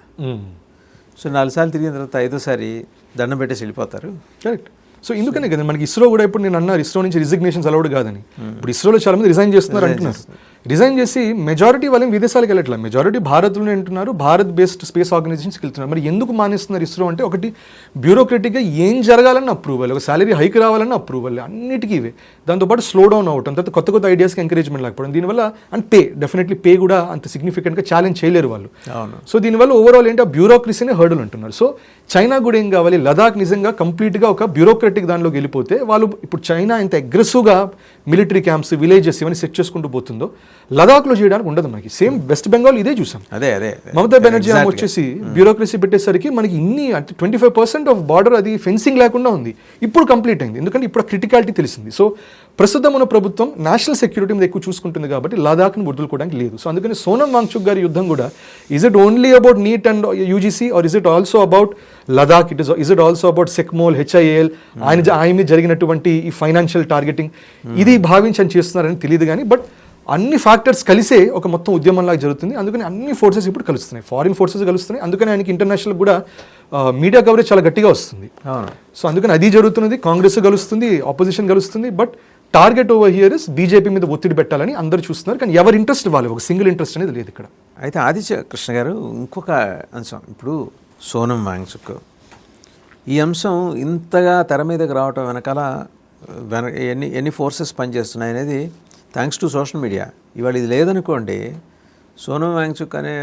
సో 4 సార్లు తిరిగిన తర్వాత 5వ సారి దండం పెట్టేసి వెళ్ళిపోతారు. కరెక్ట్. సో ఇందుకనే కదా మనకి ఇస్రో కూడా ఇప్పుడు నేను అన్నారు ఇస్రో నుంచి రిజిగ్నేషన్స్ అలౌడ్ కాదని. ఇప్పుడు ఇస్రోలో చాలా మంది రిజైన్ చేస్తున్నారు అంటున్నారు. రిజైన్ చేసి మెజారిటీ వాళ్ళని విదేశాలకు వెళ్ళట్లేదు, మెజారిటీ భారత్లోనే ఉంటున్నారు, భారత్ బేస్డ్ స్పేస్ ఆర్గనైజేషన్స్కి వెళ్తున్నారు. మరి ఎందుకు మానేస్తున్నారు ఇస్రో అంటే, ఒకటి బ్యూరోక్రటిక్గా ఏం జరగాలన్న అప్రూవల్, ఒక సాలరీ హైక్ రావాలన్న అప్రూవల్, అన్నిటికీ ఇవే. దాంతోపాటు స్లో డౌన్ అవటం, తర్వాత కొత్త ఐడియాస్కి ఎంకరేజ్మెంట్ లేకపోవడం, దీనివల్ల అండ్ డెఫినెట్లీ పే కూడా అంత సిగ్నిఫికెంట్గా ఛాలెంజ్ చేయలేరు వాళ్ళు. సో దీనివల్ల ఓవరాల్ ఏంటి, ఆ బ్యూరోక్రసీనే హర్డల్ అంటున్నారు. సో చైనా కూడా ఏం కావాలి, లదాఖ్ నిజంగా కంప్లీట్గా ఒక బ్యూరోక్రటిక్ దానిలోకి వెళ్ళిపోతే వాళ్ళు ఇప్పుడు చైనా ఇంత అగ్రెసివ్గా మిలిటరీ క్యాంప్స్, విలేజెస్ ఇవన్నీ సెట్ చేసుకుంటూ పోతుందో లదాఖ్లో చేయడానికి ఉండదు మనకి. సేమ్ వెస్ట్ బెంగాల్ ఇదే చూసాం. అదే మమతా బెనర్జీ ఆమె వచ్చేసి బ్యూరోక్రసీ పెట్టేసరికి మనకి ఇన్ని అంటే 25% ఆఫ్ బార్డర్ అది ఫెన్సింగ్ లేకుండా ఉంది. ఇప్పుడు కంప్లీట్ అయింది, ఎందుకంటే ఇప్పుడు క్రిటికాలిటీ తెలిసింది. సో ప్రస్తుతం ఉన్న ప్రభుత్వం నేషనల్ సెక్యూరిటీ మీద ఎక్కువ చూసుకుంటుంది కాబట్టి లదాఖ్ని వదులుకోవడానికి లేదు. సో అందుకని సోనం వాంగ్చుక్ గారి యుద్ధం కూడా is it only about NEET and UGC or is it also about Ladakh, is it also about SECMOL, HIAL, ఆయన మీద జరిగినటువంటి ఈ ఫైనాన్షియల్ టార్గెటింగ్, ఇది భావించి చేస్తున్నారని తెలియదు కానీ బట్ అన్ని ఫ్యాక్టర్స్ కలిసే ఒక మొత్తం ఉద్యమంలాగా జరుగుతుంది. అందుకని అన్ని ఫోర్సెస్ ఇప్పుడు కలుస్తున్నాయి, ఫారిన్ ఫోర్సెస్ కలుస్తున్నాయి. అందుకని ఆయనకి ఇంటర్నేషనల్ కూడా మీడియా కవరేజ్ చాలా గట్టిగా వస్తుంది. సో అందుకని అది జరుగుతున్నది, కాంగ్రెస్ కలుస్తుంది, ఆపోజిషన్ కలుస్తుంది. But target over here is BJP మీద ఒత్తిడి పెట్టాలని అందరూ చూస్తున్నారు. కానీ ఎవరి ఇంట్రెస్ట్ వాళ్ళు, ఒక సింగిల్ ఇంట్రెస్ట్ అనేది లేదు ఇక్కడ. అయితే ఆదిత్య కృష్ణ గారు, ఇంకొక అంశం, ఇప్పుడు సోనం వాంగ్చుక్ ఈ అంశం ఇంతగా తెర మీదకి రావటం వెనకాల ఎన్ని ఫోర్సెస్ పనిచేస్తున్నాయి అనేది థ్యాంక్స్ టు సోషల్ మీడియా. ఇవాళ ఇది లేదనుకోండి, సోనం వాంగ్చుక్ అనే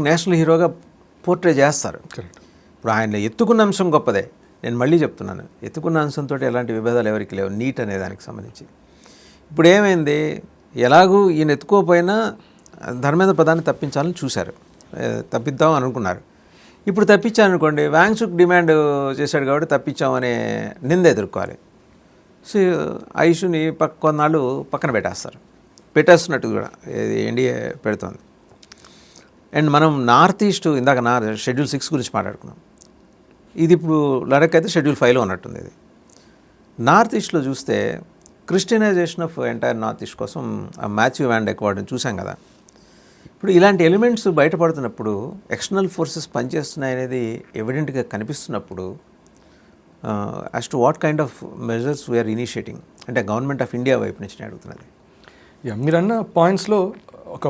నేషనల్ హీరోగా పోర్ట్రే చేస్తారు. ఇప్పుడు ఆయన ఎత్తుకున్న అంశం గొప్పదే. నేను మళ్ళీ చెప్తున్నాను, ఎత్తుకున్న అంశంతో ఎలాంటి విభేదాలు ఎవరికి లేవు నీట్ అనే దానికి సంబంధించి. ఇప్పుడు ఏమైంది, ఎలాగూ ఈయన ఎత్తుకోపోయినా ధర్మేంద్ర ప్రధాన్ని తప్పించాలని చూశారు, తప్పిద్దాం అనుకున్నారు. ఇప్పుడు తప్పించానుకోండి, వాంగ్చుక్ డిమాండ్ చేశాడు కాబట్టి తప్పించామనే నింద ఎదుర్కోవాలి. సో ఐషుని కొన్నాళ్ళు పక్కన పెట్టేస్తున్నట్టు కూడా ఎన్డీఏ పెడుతోంది. అండ్ మనం నార్త్ ఈస్ట్ ఇందాక షెడ్యూల్ 6 గురించి మాట్లాడుకున్నాం. ఇది ఇప్పుడు లడక్ అయితే షెడ్యూల్ 5లో ఉన్నట్టుంది. ఇది నార్త్ ఈస్ట్లో చూస్తే క్రిస్టియనైజేషన్ ఆఫ్ ఎంటైర్ నార్త్ ఈస్ట్ కోసం ఆ మాథ్యూ వ్యాన్ డెక్ వార్డ్ని చూసాం కదా. ఇప్పుడు ఇలాంటి ఎలిమెంట్స్ బయటపడుతున్నప్పుడు, ఎక్స్టర్నల్ ఫోర్సెస్ పనిచేస్తున్నాయనేది ఎవిడెంట్గా కనిపిస్తున్నప్పుడు, as to what kind of measures we're initiating అంటే గవర్నమెంట్ ఆఫ్ ఇండియా వైపు నుంచి నేను అడుగుతున్నది. మీరన్న పాయింట్స్లో ఒక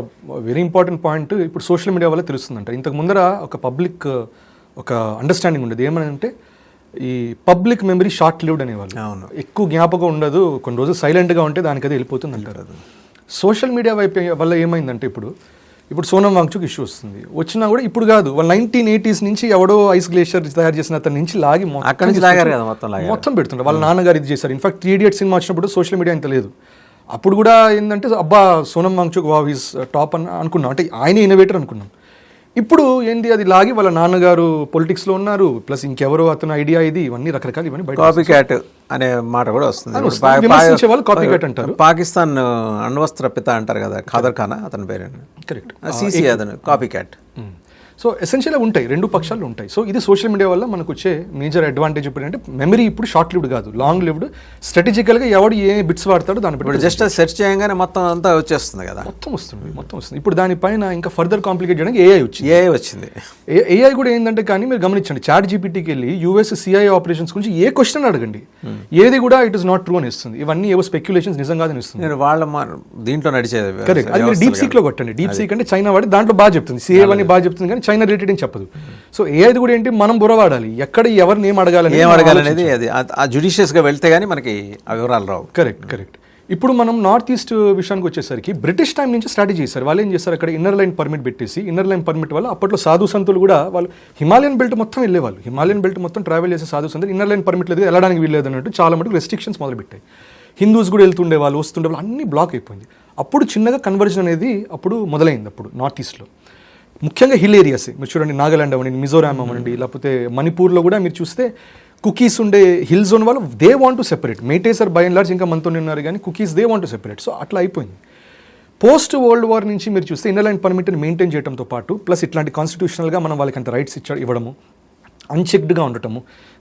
వెరీ ఇంపార్టెంట్ పాయింట్ ఇప్పుడు సోషల్ మీడియా వల్ల తెలుస్తుందంట. ఇంతకు ముందర ఒక పబ్లిక్ ఒక అండర్స్టాండింగ్ ఉండేది ఏమనంటే, ఈ పబ్లిక్ మెమరీ షార్ట్ లివ్డ్ అనేవాళ్ళు. అవును, ఎక్కువ జ్ఞాపకం ఉండదు, కొన్ని రోజులు సైలెంట్గా ఉంటే దానికి అది వెళ్ళిపోతుంది అంటారు. అది సోషల్ మీడియా వైపు వల్ల ఏమైందంటే, ఇప్పుడు సోనం వాంగ్చుక్ ఇష్యూ వచ్చినా కూడా ఇప్పుడు కాదు, వాళ్ళు 1980s నుంచి ఎవడో ఐస్ గ్లేషియర్ తయారు చేసిన అతని నుంచి లాగి అక్కడి నుంచి లాగారు కదా, మొత్తం పెడుతుంటారు. వాళ్ళ నాన్నగారు ఇది చేశారు. ఇన్ఫాక్ట్ 3 Idiots సినిమా వచ్చినప్పుడు సోషల్ మీడియా ఇంత లేదు. అప్పుడు కూడా ఏంటంటే అబ్బా Sonam Wangchuk wow is top అని అనుకున్నాం, అంటే ఆయన ఇన్నోవేటర్ అనుకున్నాం. ఇప్పుడు ఏంది, అది లాగి వాళ్ళ నాన్నగారు పొలిటిక్స్లో ఉన్నారు, ప్లస్ ఇంకెవరో అతను ఐడియా ఇది, ఇవన్నీ రకరకాలు, ఇవన్నీ బయట కాపీ క్యాట్ అనే మాట కూడా వస్తుంది. విమర్శించే వాళ్ళు కాపీ క్యాట్ అంటారు. పాకిస్తాన్ అణ్వస్త్ర పిత అంటారు కదా, ఖాదర్ ఖానా అతని పేరు. కరెక్ట్, సిసి అతను కాపీ క్యాట్. సో ఎసెన్షియల్గా ఉంటాయి, రెండు పక్షాలు ఉంటాయి. సో ఇది సోషల్ మీడియా వల్ల మనకు వచ్చే మేజర్ అడ్వాంటేజ్ ఇప్పుడు అంటే, మెమరీ ఇప్పుడు షార్ట్ లివ్డ్ కాదు, లాంగ్ లివ్డ్. స్ట్రాటజికల్గా ఎవడు ఏ బిట్స్ వాడతాడో దాన్ని ఇప్పుడు జస్ట్ సెర్చ్ చేయగానే మొత్తం అంతా వచ్చేస్తుంది కదా, మొత్తం వస్తుంది. ఇప్పుడు దానిపైన ఇంకా ఫర్దర్ కాంప్లికేట్ చేయడానికి ఏఐ వచ్చింది. ఏఐ కూడా ఏంటంటే, కానీ మీరు గమనించండి, చాట్ జీపీటీకి వెళ్ళి యూఎస్ సిఐఏ ఆపరేషన్స్ గురించి ఏ క్వశ్చన్ అడగండి, ఏది కూడా ఇట్ ఇస్ నాట్ ట్రూ అని ఇస్తుంది. ఇవన్నీ ఏవో స్పెక్యులేషన్స్, నిజం కాదని ఇస్తుంది. నేను వాళ్ళ దీంట్లో నడిచేది కరెక్ట్. అది మీరు డీప్ సీక్లో కొట్టండి. డీప్ సీక్ అంటే చైనా వాడి, దాంట్లో బాగా చెప్తుంది, సిఏ అని బాగా చెప్తుంది, కానీ చైనా రిలేటెడ్ అని చెప్పదు. సో ఏది కూడా ఏంటి, మనం బుర్రవాడాలి, ఎక్కడ ఎవరిని ఏం అడగాలనేది అది జుడిషియస్గా వెళ్తే కానీ మనకి ఆ వివరాలు రావు. కరెక్ట్. ఇప్పుడు మనం నార్త్ ఈస్ట్ విషయానికి వచ్చేసరికి బ్రిటిష్ టైం నుంచి స్ట్రాటజీ చేశారు. వాళ్ళు ఏం చేస్తారు, అక్కడ ఇన్నర్ లైన్ పర్మిట్ పెట్టేసి, ఇన్నర్ లైన్ పర్మిట్ వల్ల అప్పట్లో సాధు సంతులు కూడా వాళ్ళు హిమాలయన్ బెల్ట్ మొత్తం వెళ్ళేవాళ్ళు. హిమాలయన్ బెల్ట్ మొత్తం ట్రావెల్ చేసే సాధు సంతులు ఇన్నర్ లైన్ పర్మిట్ లేదు, వెళ్ళడానికి వీల్లేదు అన్నట్టు చాలా మటుకు రెస్ట్రిక్షన్స్ మొదలుపెట్టాయి. హిందూస్ కూడా వెళ్తుండే వాళ్ళు, వస్తుండే వాళ్ళు, అన్ని బ్లాక్ అయిపోయింది. అప్పుడు చిన్నగా కన్వర్జన్ అనేది అప్పుడు మొదలైంది. అప్పుడు నార్త్ ఈస్ట్లో ముఖ్యంగా హిల్ ఏరియాస్ మీరు చూడండి, నాగాలాండ్ అవ్వండి, మిజోరాం అవ్వండి, లేకపోతే మణిపూర్లో కూడా మీరు చూస్తే కుకీస్ ఉండే హిల్ జోన్ వాళ్ళు they want to separate. Meiteis are by and large ఇంకా మనతో ఉన్నారు, కానీ Kukis they want to separate. So అట్లా అయిపోయింది. పోస్ట్ వరల్డ్ వార్ నుంచి మీరు చూస్తే ఇన్నర్ లైన్ పర్మిట్ని మెయింటైన్ చేయడంతో పాటు, ప్లస్ ఇట్లాంటి కాన్స్టిట్యూషనల్గా మనం వాళ్ళకి అంత రైట్స్ ఇవ్వడము, అన్చెక్డ్గా ఉండటము,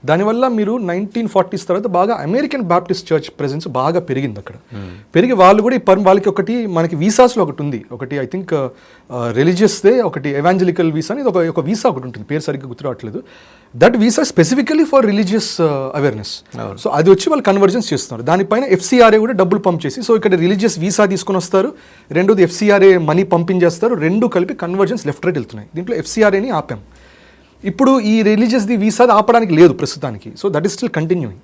దానివల్ల మీరు 1940s తర్వాత బాగా అమెరికన్ బాప్టిస్ట్ చర్చ్ ప్రెజెన్స్ బాగా పెరిగింది అక్కడ. పెరిగి వాళ్ళు కూడా వాళ్ళకి ఒకటి, మనకి వీసాస్లో ఒకటి ఉంది, ఒకటి ఐ థింక్ రిలీజియస్దే ఒకటి ఎవాంజలికల్ వీసా అని ఒక వీసా ఒకటి ఉంటుంది, పేరు సరిగ్గా గుర్తురావట్లేదు. That visa specifically for religious awareness. So అది వచ్చి వాళ్ళు కన్వర్జెన్స్ చేస్తున్నారు. దానిపైన FCRA కూడా డబ్బులు పంప్ చేసి, సో ఇక్కడ రిలీజియస్ వీసా తీసుకొని వస్తారు, రెండోది FCRA మనీ పంపించేస్తారు, రెండు కలిపి కన్వర్జెన్స్ లెఫ్ట్ రైట్ వెళ్తున్నాయి. దీంట్లో FCRAని ఆపాం. ఇప్పుడు ఈ రిలీజియస్ది వీసా ఆపడానికి లేదు ప్రస్తుతానికి. So that is still continuing.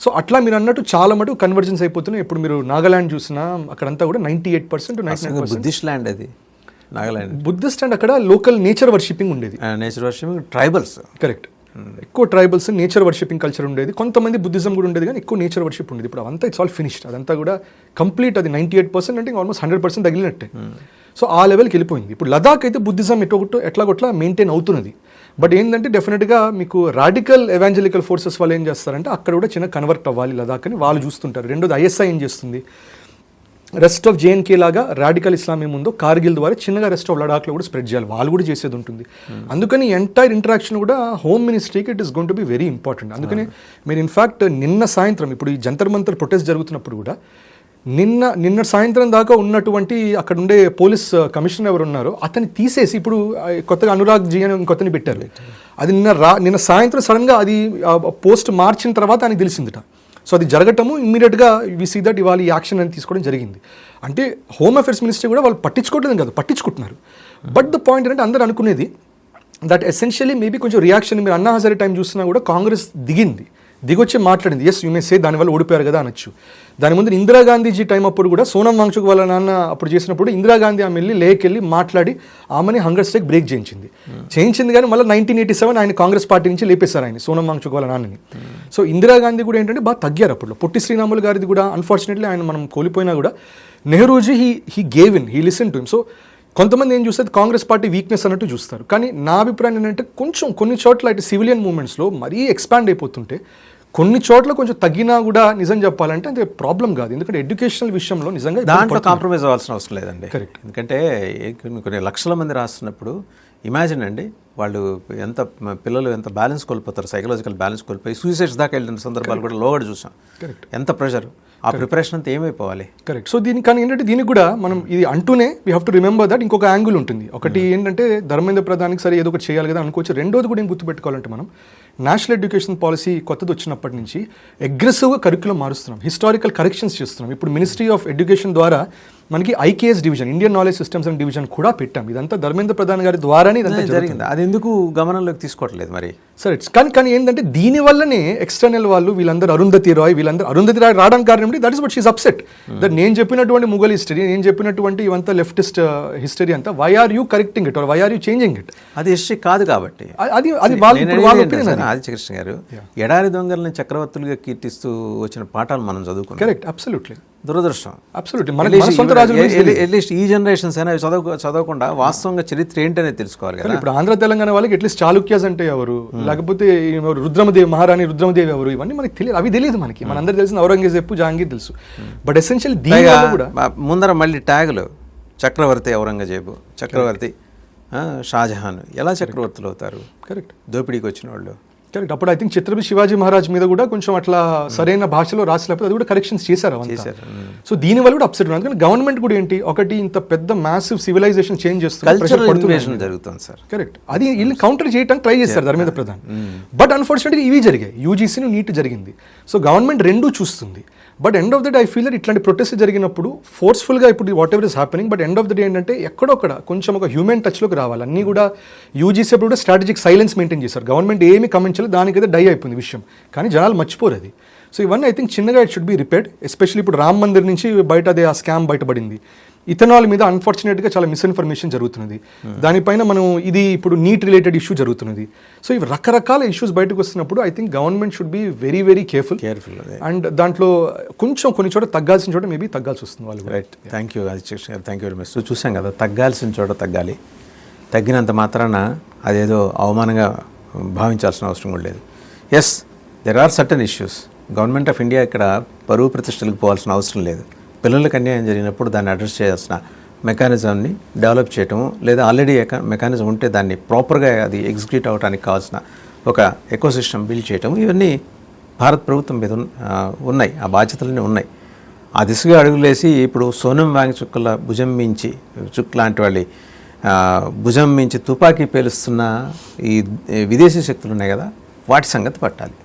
So అట్లా మీరు అన్నట్టు చాలా మటుకు కన్వర్జెన్స్ అయిపోతున్నాయి. ఇప్పుడు మీరు నాగాలాండ్ చూసినా అక్కడంతా కూడా 98% 99% బుద్ధిస్ట్ ల్యాండ్ అది నాగాలాండ్. బుద్ధిస్ట్ అండ్ అక్కడ లోకల్ నేచర్ వర్షిపింగ్ ఉండేది. Nature worshipping, tribals. కరెక్ట్. ఎక్కువ ట్రైబల్స్ నేచర్ వర్షిపింగ్ కల్చర్ ఉండేది. కొంతమంది బుద్ధిజం కూడా ఉండేది, కానీ ఎక్కువ నేచర్ వర్షిప్ ఉండేది. ఇప్పుడు అవంతా ఇట్స్ ఆల్ ఫినిష్డ్. అదంతా కూడా కంప్లీట్, అది 98% అంటే ఆల్మోస్ట్ 100% తగిలినట్టే. సో ఆ లెవెల్కి వెళ్ళిపోయింది. ఇప్పుడు లదాఖ్ అయితే బుద్ధిజం ఎట్లాగొట్లా మెయింటైన్ అవుతున్నది. బట్ ఏంటంటే డెఫినెట్గా మీకు రాడికల్ ఎవాంజలికల్ ఫోర్సెస్ వాళ్ళు ఏం చేస్తారంటే అక్కడ కూడా చిన్న కన్వర్ట్ అవ్వాలి లదాఖ్ అని వాళ్ళు చూస్తుంటారు. రెండోది ISI ఏం చేస్తుంది, రెస్ట్ ఆఫ్ JNK లాగా రాడికల్ ఇస్లాం ఏముందో కార్గిల్ ద్వారా చిన్నగా రెస్ట్ ఆఫ్ లడాఖ్లో కూడా స్ప్రెడ్ చేయాలి, వాళ్ళు కూడా చేసేది ఉంటుంది. అందుకని ఎంటైర్ ఇంటరాక్షన్ కూడా హోమ్ మినిస్ట్రీకి it is going to be very important. అందుకని మీరు ఇన్ఫ్యాక్ట్ నిన్న సాయంత్రం ఇప్పుడు ఈ జంతర్ మంతర్ ప్రొటెస్ట్ జరుగుతున్నప్పుడు కూడా నిన్న సాయంత్రం దాకా ఉన్నటువంటి అక్కడ ఉండే పోలీస్ కమిషనర్ ఎవరు ఉన్నారో అతన్ని తీసేసి ఇప్పుడు కొత్తగా అనురాగ్ జీ అని కొత్తని పెట్టారు. అది నిన్న సాయంత్రం సడన్గా అది పోస్ట్ మార్చిన తర్వాత ఆయనకి తెలిసిందిట. సో అది జరగటము ఇమ్మీడియట్గా వి సీ దట్ ఇవాళ ఈ యాక్షన్ అని తీసుకోవడం జరిగింది. అంటే హోమ్ అఫేర్స్ మినిస్ట్రీ కూడా వాళ్ళు పట్టించుకోవట్లేదు కాదు, పట్టించుకుంటున్నారు. బట్ ద పాయింట్ ఏంటంటే అందరూ అనుకునేది దట్ ఎసెన్షియలీ మేబీ కొంచెం రియాక్షన్ మీరు అన్నా హజారే టైం చూసినా కూడా కాంగ్రెస్ దిగొచ్చి మాట్లాడింది. ఎస్ యూ మే సే దానివల్ల ఓడిపోయారు కదా అనొచ్చు. దాని ముందు ఇందిరాగాంధీజీ టైం అప్పుడు కూడా సోనం వాంగ్చుక్ వాళ్ళ నాన్న అప్పుడు చేసినప్పుడు ఇందిరాగాంధీ ఆమె వెళ్ళి లేకెళ్ళి మాట్లాడి ఆమెని హంగర్ స్ట్రైక్ బ్రేక్ చేయించింది కానీ మళ్ళీ 1987 ఆయన కాంగ్రెస్ పార్టీ నుంచి లేపేశారు ఆయన సోనం వాంగ్చుక్ వాళ్ళ నాన్నని. సో ఇందిరాగాంధీ కూడా ఏంటంటే బాగా తగ్గారు అప్పుడు. పొట్టి శ్రీరాములు గారిది కూడా అన్ఫార్చునేట్లీ ఆయన మనం కోల్పోయినా కూడా Nehruji he gave in, he listen to him. So కొంతమంది ఏం చూస్తారు కాంగ్రెస్ పార్టీ వీక్నెస్ అన్నట్టు చూస్తారు. కానీ నా అభిప్రాయం ఏంటంటే కొంచెం కొన్ని చోట్ల ఇటు సివిలియన్ మూవ్మెంట్స్లో మరీ ఎక్స్పాండ్ అయిపోతుంటే కొన్ని చోట్ల కొంచెం తగ్గినా కూడా నిజం చెప్పాలంటే అది ప్రాబ్లం కాదు. ఎందుకంటే ఎడ్యుకేషనల్ విషయంలో నిజంగా దాంట్లో కాంప్రమైజ్ అవ్వాల్సిన అవసరం లేదండి. కరెక్ట్. ఎందుకంటే కొన్ని లక్షల మంది రాస్తున్నప్పుడు ఇమాజిన్ అండి, వాళ్ళు పిల్లలు ఎంత బ్యాలెన్స్ కోల్పోతారు, సైకలాజికల్ బ్యాలెన్స్ కోల్పోయి సూసైడ్స్ దాకా వెళ్ళిన సందర్భాలు కూడా లోగడ చూసాం. కరెక్ట్. ఎంత ప్రెషర్, ఆ ప్రిపరేషన్ అంతా ఏమైపోవాలి. కరెక్ట్. సో కానీ ఏంటంటే దీనికి కూడా మనం ఇది అంటూనే we have to remember that ఇంకొక యాంగిల్ ఉంటుంది. ఒకటి ఏంటంటే ధర్మేంద్ర ప్రధానికి సరే ఏదో ఒకటి చేయాలి కదా అనుకోవచ్చు. రెండోది కూడా ఏం గుర్తుపెట్టుకోవాలంటే మనం నేషనల్ ఎడ్యుకేషన్ పాలసీ కొత్తది వచ్చినప్పటి నుంచి అగ్రెసివ్గా కరిక్యులం మారుస్తున్నాం, హిస్టారికల్ కరెక్షన్స్ చేస్తున్నాం. ఇప్పుడు మినిస్ట్రీ ఆఫ్ ఎడ్యుకేషన్ ద్వారా మనకి IKS division, Indian knowledge systems and division కూడా పెట్టాం. ఇదంతా ధర్మేంద్ర ప్రధాన్ గారి ద్వారానే ఇదంతా జరిగింది. అది ఎందుకు గమనంలోకి తీసుకోవట్లేదు మరి? సరే, కానీ ఏంటంటే దీనివల్లనే ఎక్స్టర్నల్ వాళ్ళు వీళ్ళందరూ అరుంధతి రాయ్ రావడానికి కారణం ఏంటి? That is but she's upset that నేను చెప్పినటువంటి ముఘల్ హిస్టరీ, నేను చెప్పినటువంటి ఇవంతా లెఫ్టిస్ట్ హిస్టరీ అంతా why are you correcting it or why are you changing it? అది హిస్టరీ కాదు కాబట్టి అది వాళ్ళ ఆదిత్యకృష్ణ గారు ఎడారి దొంగల్ని చక్రవర్తులుగా కీర్తిస్తూ వచ్చిన పాఠాలు మనం చదువుకున్నాం. కరెక్ట్. అబ్సల్యూట్లీ. దురదృష్టం. అబ్సల్యూట్లీ. అట్లీస్ట్ ఈ జనరేషన్స్ అయినా చదవకుండా వాస్తవంగా చరిత్ర ఏంటనేది తెలుసుకోవాలి కదా. ఇప్పుడు ఆంధ్ర తెలంగాణ వాళ్ళకి అట్లీస్ట్ చాళుక్యాస్ అంటే ఎవరు, లేకపోతే రుద్రమదేవి, మహారాణి రుద్రమదేవి ఎవరు, ఇవన్నీ మనకి తెలియదు. అవి తెలియదు మనకి. మనందరూ తెలిసిన ఔరంగజేబు, జహాంగీర్ తెలుసు. బట్ ఎసెన్షియల్ దీనివల్ల కూడా ముందర మళ్ళీ ట్యాగులు చక్రవర్తి ఔరంగజేబు, చక్రవర్తి షాజహాన్ ఎలా చక్రవర్తులు అవుతారు? కరెక్ట్. దోపిడీకి వచ్చిన వాళ్ళు. కరెక్ట్. అప్పుడు ఐ థింక్ ఛత్రపతి శివాజీ మహారాజ్ మీద కూడా కొంచెం అట్లా సరైన భాషలో రాసినప్పుడు అది కూడా కరెక్షన్స్ చేశారు. సో దీనివల్ల కూడా అప్సెట్ ఉంది. అందుకని గవర్నమెంట్ కూడా ఏంటి, ఒకటి ఇంత పెద్ద మ్యాసివ్ సివిలైజేషన్ చేంజ్ చేస్తుంది జరుగుతుంది సార్. కరెక్ట్. అది వీళ్ళు కౌంటర్ చేయడానికి ట్రై చేస్తారు ధర్మేంద్ర ప్రధాన్. బట్ అన్ఫార్చునేట్గా ఇవి జరిగాయి. యూజీసీని నీట్ జరిగింది. సో గవర్నమెంట్ రెండూ చూస్తుంది. But end of the day I feel that ఇట్లాంటి ప్రొటెస్ట్ జరిగినప్పుడు ఫోర్స్ఫుల్గా ఇప్పుడు what ever is happening, but end of the day ఏంటంటే ఎక్కడొక్కడ కొంచెం ఒక హ్యూమన్ టచ్లోకి రావాలి. అన్నీ కూడా యూజీసీ అప్పుడు కూడా స్ట్రాటజిక్ సైలెన్స్ మెయింటైన్ చేశారు. గవర్నమెంట్ ఏమి కమెంట్ చేయలేదు, దానికైతే డై అయిపోయింది విషయం. కానీ జనాలు మర్చిపోరు అది. సో ఇవన్నీ ఐ థింక్ చిన్నగా it should be repaired. Especially ఇప్పుడు రామ్ మందిర్ నుంచి బయట అదే ఆ స్కామ్ బయటపడింది. ఇథనాల్ మీద అన్ఫార్చునేట్గా చాలా మిస్ఇన్ఫర్మేషన్ జరుగుతున్నది. దానిపైన మనం ఇది ఇప్పుడు నీట్ రిలేటెడ్ ఇష్యూ జరుగుతున్నది. సో ఇవి రకరకాల ఇష్యూస్ బయటకు వస్తున్నప్పుడు I think government should be very very careful. And దాంట్లో కొంచెం కొన్ని చోట తగ్గాల్సిన చోట మేబీ తగ్గాల్సి వస్తుంది వాళ్ళు. రైట్. థ్యాంక్ యూ ఆదిత్యకృష్ణ గారు. Thank you very much. So చూసాం కదా, తగ్గాల్సిన చోట తగ్గాలి. తగ్గినంత మాత్రాన అదేదో అవమానంగా భావించాల్సిన అవసరం కూడా లేదు. Yes, there are certain issues. Government of India ఇక్కడ పరువు ప్రతిష్టలకు పోవాల్సిన అవసరం లేదు. పిల్లలకు అన్యాయం జరిగినప్పుడు దాన్ని అడ్రస్ చేయాల్సిన మెకానిజంని డెవలప్ చేయటము, లేదా ఆల్రెడీ మెకానిజం ఉంటే దాన్ని ప్రాపర్గా అది ఎగ్జిక్యూట్ అవ్వడానికి కావాల్సిన ఒక ఎకోసిస్టమ్ బిల్డ్ చేయటం, ఇవన్నీ భారత ప్రభుత్వం మీద ఉన్నాయి. ఆ బాధ్యతలన్నీ ఉన్నాయి. ఆ దిశగా అడుగులేసి ఇప్పుడు సోనం వాంగ్చుక్ భుజం మించి చుక్ లాంటి వాళ్ళ భుజం మించి తుపాకీ పేలుస్తున్న ఈ విదేశీ శక్తులు ఉన్నాయి కదా, వాటి సంగతి పట్టాలి.